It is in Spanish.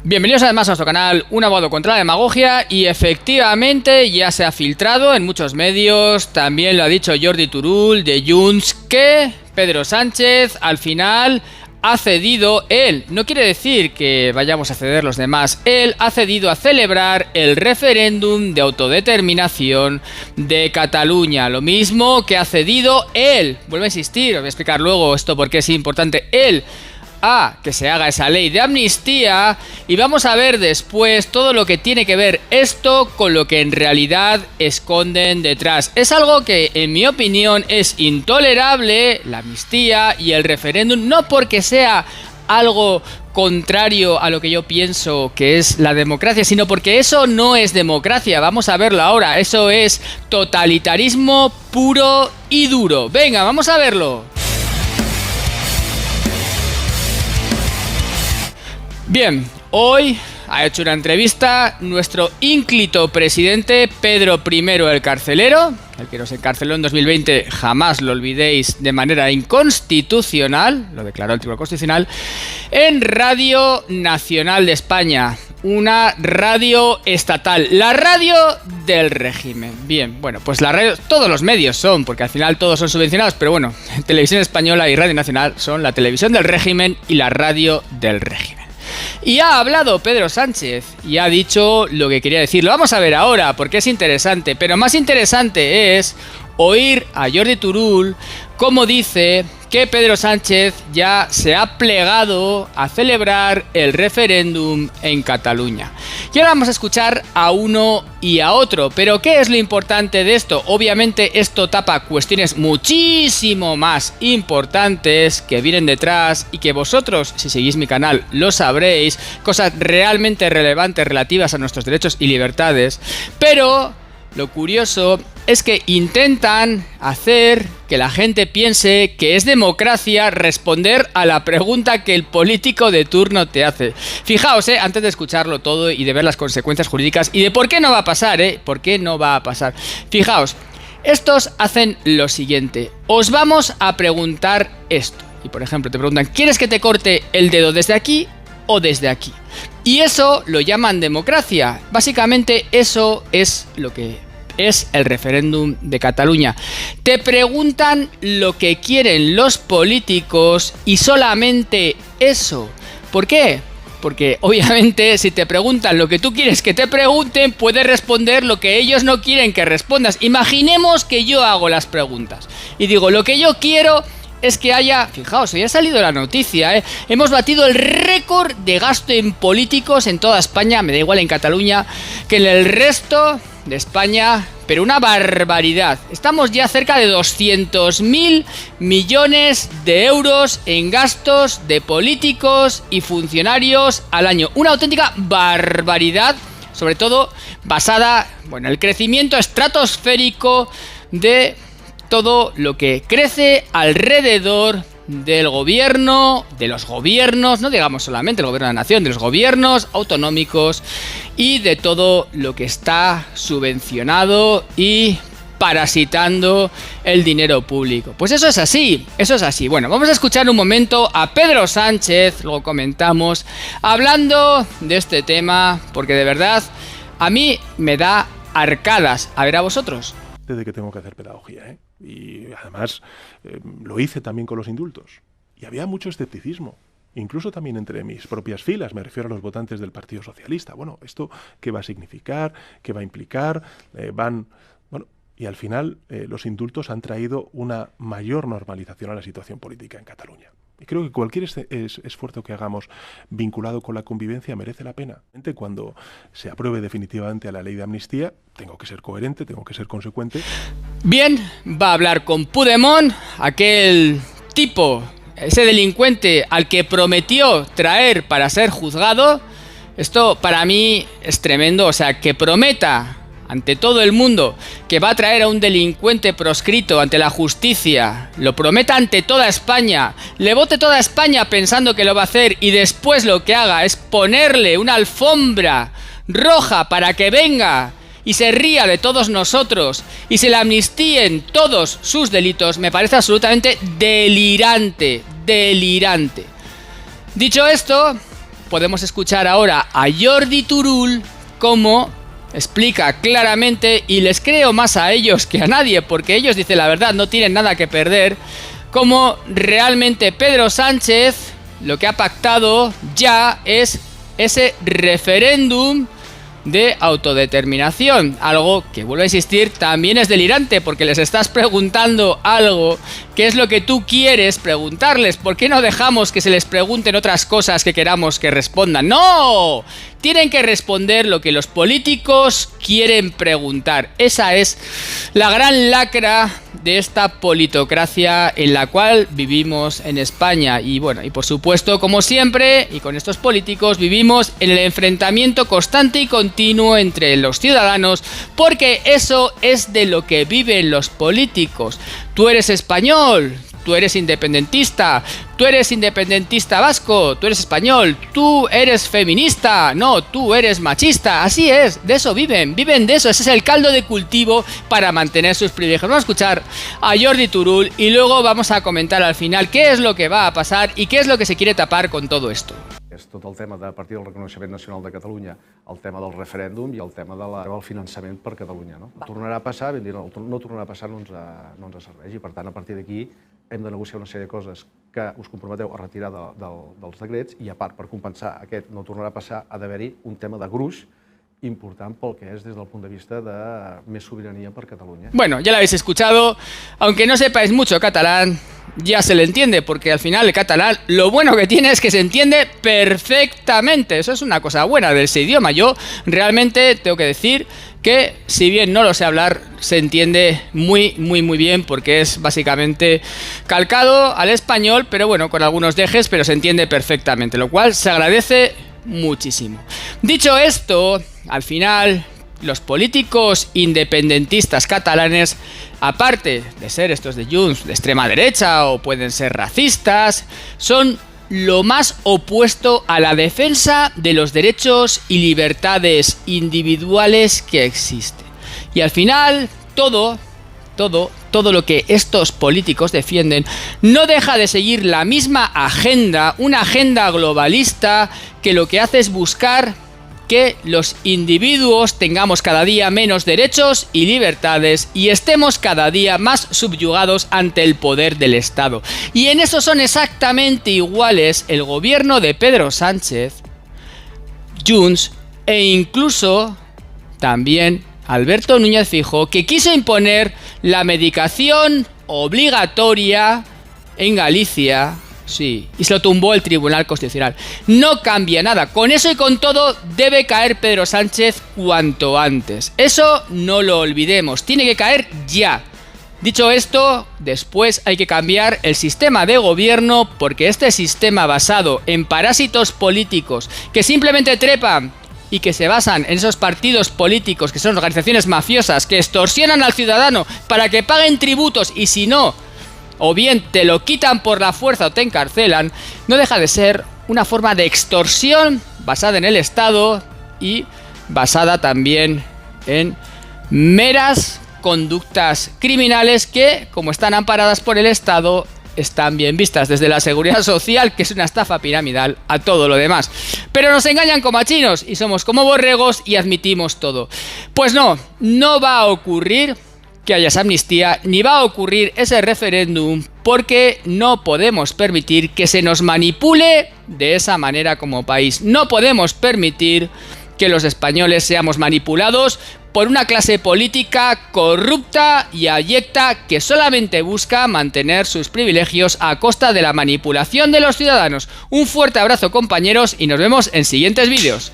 Bienvenidos además a nuestro canal Un Abogado contra la Demagogia, y efectivamente ya se ha filtrado en muchos medios, también lo ha dicho Jordi Turull de Junts, que Pedro Sánchez al final ha cedido, él, no quiere decir que vayamos a ceder los demás, él ha cedido a celebrar el referéndum de autodeterminación de Cataluña, lo mismo que ha cedido él, vuelvo a insistir, os voy a explicar luego esto porque es importante, él, a que se haga esa ley de amnistía, y vamos a ver después todo lo que tiene que ver esto con lo que en realidad esconden detrás. Es algo que en mi opinión es intolerable, la amnistía y el referéndum, no porque sea algo contrario a lo que yo pienso que es la democracia, sino porque eso no es democracia, vamos a verlo ahora, eso es totalitarismo puro y duro. Venga, vamos a verlo. Bien, hoy ha hecho una entrevista nuestro ínclito presidente Pedro I el Carcelero, el que nos encarceló en 2020, jamás lo olvidéis, de manera inconstitucional, lo declaró el Tribunal Constitucional, en Radio Nacional de España, una radio estatal, la radio del régimen. Bien, bueno, pues la radio, todos los medios son, porque al final todos son subvencionados, pero bueno, Televisión Española y Radio Nacional son la televisión del régimen y la radio del régimen. Y ha hablado Pedro Sánchez y ha dicho lo que quería decir. Lo vamos a ver ahora porque es interesante, pero más interesante es oír a Jordi Turull cómo dice que Pedro Sánchez ya se ha plegado a celebrar el referéndum en Cataluña. Y ahora vamos a escuchar a uno y a otro. Pero ¿qué es lo importante de esto? Obviamente esto tapa cuestiones muchísimo más importantes que vienen detrás y que vosotros, si seguís mi canal, lo sabréis. Cosas realmente relevantes relativas a nuestros derechos y libertades. Pero lo curioso es que intentan hacer que la gente piense que es democracia responder a la pregunta que el político de turno te hace. Fijaos, antes de escucharlo todo y de ver las consecuencias jurídicas y de por qué no va a pasar, ¿por qué no va a pasar? Fijaos, estos hacen lo siguiente. Os vamos a preguntar esto. Y por ejemplo, te preguntan, ¿quieres que te corte el dedo desde aquí o desde aquí? Y eso lo llaman democracia. Básicamente eso es lo que es el referéndum de Cataluña. Te preguntan lo que quieren los políticos y solamente eso. ¿Por qué? Porque obviamente si te preguntan lo que tú quieres que te pregunten, puedes responder lo que ellos no quieren que respondas. Imaginemos que yo hago las preguntas y digo, lo que yo quiero es que haya, fijaos, hoy ha salido la noticia, hemos batido el récord de gasto en políticos en toda España, me da igual en Cataluña que en el resto de España, pero una barbaridad. Estamos ya cerca de 200.000 millones de euros en gastos de políticos y funcionarios al año. Una auténtica barbaridad, sobre todo basada, en el crecimiento estratosférico de todo lo que crece alrededor del gobierno, de los gobiernos, no digamos solamente el gobierno de la nación, de los gobiernos autonómicos y de todo lo que está subvencionado y parasitando el dinero público. Pues eso es así, eso es así. Bueno, vamos a escuchar un momento a Pedro Sánchez, luego comentamos, hablando de este tema, porque de verdad a mí me da arcadas. A ver a vosotros. De que tengo que hacer pedagogía, y además lo hice también con los indultos y había mucho escepticismo, incluso también entre mis propias filas, me refiero a los votantes del Partido Socialista. Bueno, ¿esto qué va a significar? ¿Qué va a implicar? Y al final los indultos han traído una mayor normalización a la situación política en Cataluña. Y creo que cualquier esfuerzo que hagamos vinculado con la convivencia merece la pena. Cuando se apruebe definitivamente la ley de amnistía, tengo que ser coherente, tengo que ser consecuente. Bien, va a hablar con Puigdemont, aquel tipo, ese delincuente al que prometió traer para ser juzgado. Esto para mí es tremendo, o sea, que prometa ante todo el mundo que va a traer a un delincuente proscrito ante la justicia, lo prometa ante toda España, le vote toda España pensando que lo va a hacer y después lo que haga es ponerle una alfombra roja para que venga y se ría de todos nosotros y se le amnistíen todos sus delitos, me parece absolutamente delirante, delirante. Dicho esto, podemos escuchar ahora a Jordi Turull cómo explica claramente, y les creo más a ellos que a nadie, porque ellos dicen la verdad, no tienen nada que perder, cómo realmente Pedro Sánchez lo que ha pactado ya es ese referéndum de autodeterminación, algo que, vuelvo a insistir, también es delirante, porque les estás preguntando algo que es lo que tú quieres preguntarles. ¿Por qué no dejamos que se les pregunten otras cosas que queramos que respondan? ¡No! Tienen que responder lo que los políticos quieren preguntar. Esa es la gran lacra de esta politocracia en la cual vivimos en España. Y bueno, y por supuesto, como siempre, y con estos políticos, vivimos en el enfrentamiento constante y continuo entre los ciudadanos, porque eso es de lo que viven los políticos. Tú eres español, tú eres independentista vasco, tú eres español, tú eres feminista, no, tú eres machista, así es, de eso viven de eso, ese es el caldo de cultivo para mantener sus privilegios. Vamos a escuchar a Jordi Turull y luego vamos a comentar al final qué es lo que va a pasar y qué es lo que se quiere tapar con todo esto. És tot el tema de a partir del reconeixement nacional de Catalunya, el tema del referèndum i el tema del finançament per Catalunya. No? Tornarà a passar, ben dir, no tornarà a passar, no ens serveix, i per tant a partir d'aquí hem de negociar una sèrie de coses que us comprometeu a retirar dels decrets i a part, per compensar aquest no tornarà a passar, ha d'haver-hi un tema de gruix important pel que es desde el punto de vista de més soberanía per Cataluña. Bueno, ya lo habéis escuchado, aunque no sepáis mucho catalán, ya se le entiende, porque al final el catalán lo bueno que tiene es que se entiende perfectamente. Eso es una cosa buena de ese idioma. Yo realmente tengo que decir que si bien no lo sé hablar, se entiende muy bien, porque es básicamente calcado al español, pero bueno, con algunos dejes, pero se entiende perfectamente, lo cual se agradece muchísimo. Dicho esto, al final los políticos independentistas catalanes, aparte de ser estos de Junts de extrema derecha o pueden ser racistas, son lo más opuesto a la defensa de los derechos y libertades individuales que existen. Y al final todo lo que estos políticos defienden no deja de seguir la misma agenda, una agenda globalista que lo que hace es buscar que los individuos tengamos cada día menos derechos y libertades y estemos cada día más subyugados ante el poder del Estado. Y en eso son exactamente iguales el gobierno de Pedro Sánchez, Junts e incluso también Alberto Núñez Feijóo, que quiso imponer la medicación obligatoria en Galicia. Sí, y se lo tumbó el Tribunal Constitucional. No cambia nada. Con eso y con todo debe caer Pedro Sánchez cuanto antes. Eso no lo olvidemos. Tiene que caer ya. Dicho esto, después hay que cambiar el sistema de gobierno, porque este sistema basado en parásitos políticos que simplemente trepan y que se basan en esos partidos políticos que son organizaciones mafiosas que extorsionan al ciudadano para que paguen tributos y si no, o bien te lo quitan por la fuerza o te encarcelan, no deja de ser una forma de extorsión basada en el Estado y basada también en meras conductas criminales que, como están amparadas por el Estado, están bien vistas desde la seguridad social, que es una estafa piramidal, a todo lo demás. Pero nos engañan como a chinos y somos como borregos y admitimos todo. Pues no va a ocurrir que haya esa amnistía, ni va a ocurrir ese referéndum, porque no podemos permitir que se nos manipule de esa manera como país. No podemos permitir que los españoles seamos manipulados por una clase política corrupta y abyecta que solamente busca mantener sus privilegios a costa de la manipulación de los ciudadanos. Un fuerte abrazo, compañeros, y nos vemos en siguientes vídeos.